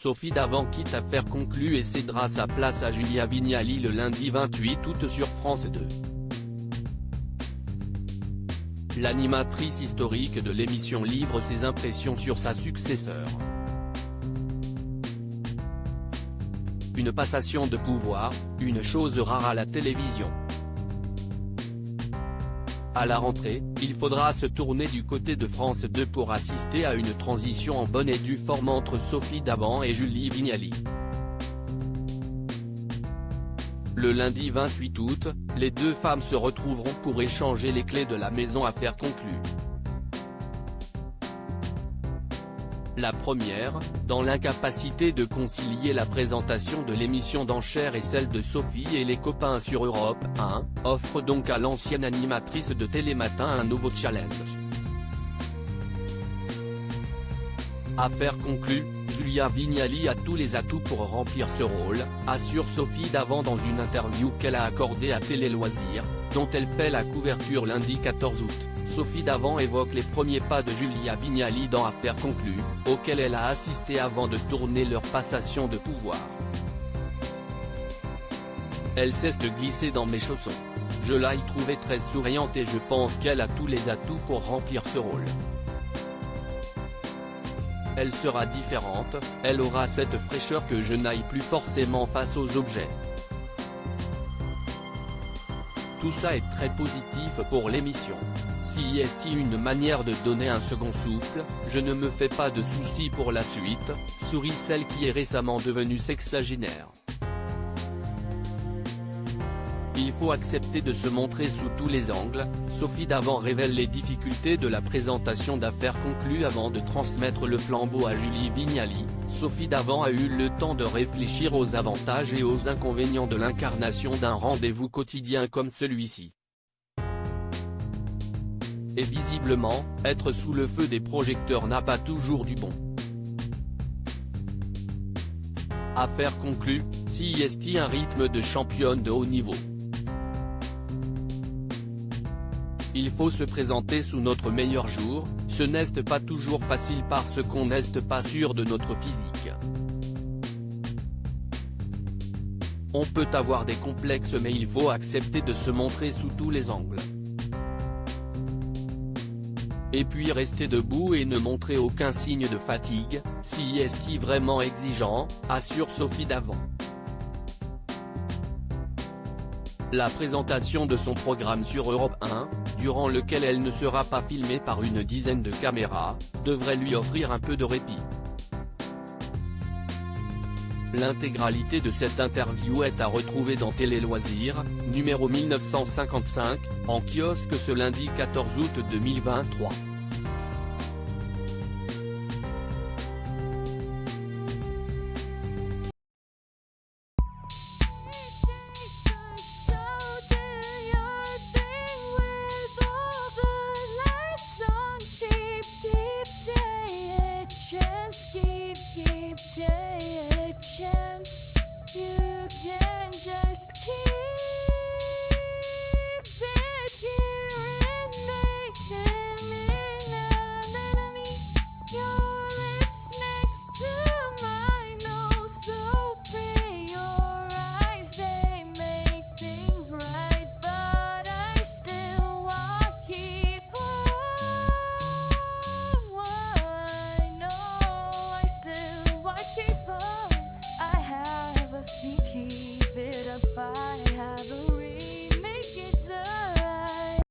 Sophie Davant quitte Affaires conclues et cédera sa place à Julia Vignali le lundi 28 août sur France 2. L'animatrice historique de l'émission livre ses impressions sur sa successeur. Une passation de pouvoir, une chose rare à la télévision. À la rentrée, il faudra se tourner du côté de France 2 pour assister à une transition en bonne et due forme entre Sophie Davant et Julie Vignali. Le lundi 28 août, les deux femmes se retrouveront pour échanger les clés de la maison Affaires conclues. La première, dans l'incapacité de concilier la présentation de l'émission d'enchères et celle de Sophie et les copains sur Europe 1, offre donc à l'ancienne animatrice de Télématin un nouveau challenge. Affaires conclues, Julia Vignali a tous les atouts pour remplir ce rôle, assure Sophie Davant dans une interview qu'elle a accordée à Télé Loisirs, dont elle fait la couverture lundi 14 août. Sophie Davant évoque les premiers pas de Julia Vignali dans Affaires conclues, auxquels elle a assisté avant de tourner leur passation de pouvoir. Elle sait se glisser dans mes chaussons. Je l'ai trouvée très souriante et je pense qu'elle a tous les atouts pour remplir ce rôle. Elle sera différente, elle aura cette fraîcheur que je n'aille plus forcément face aux objets. Tout ça est très positif pour l'émission. Si est une manière de donner un second souffle, je ne me fais pas de soucis pour la suite, sourit celle qui est récemment devenue sexagénaire. Il faut accepter de se montrer sous tous les angles, Sophie Davant révèle les difficultés de la présentation d'Affaires conclues avant de transmettre le flambeau à Julie Vignali. Sophie Davant a eu le temps de réfléchir aux avantages et aux inconvénients de l'incarnation d'un rendez-vous quotidien comme celui-ci. Et visiblement, être sous le feu des projecteurs n'a pas toujours du bon. Affaires conclues, si est un rythme de championne de haut niveau. Il faut se présenter sous notre meilleur jour, ce n'est pas toujours facile parce qu'on n'est pas sûr de notre physique. On peut avoir des complexes mais il faut accepter de se montrer sous tous les angles. Et puis rester debout et ne montrer aucun signe de fatigue, si est vraiment exigeant, assure Sophie Davant. La présentation de son programme sur Europe 1, durant lequel elle ne sera pas filmée par une dizaine de caméras, devrait lui offrir un peu de répit. L'intégralité de cette interview est à retrouver dans Télé Loisirs, numéro 1955, en kiosque ce lundi 14 août 2023.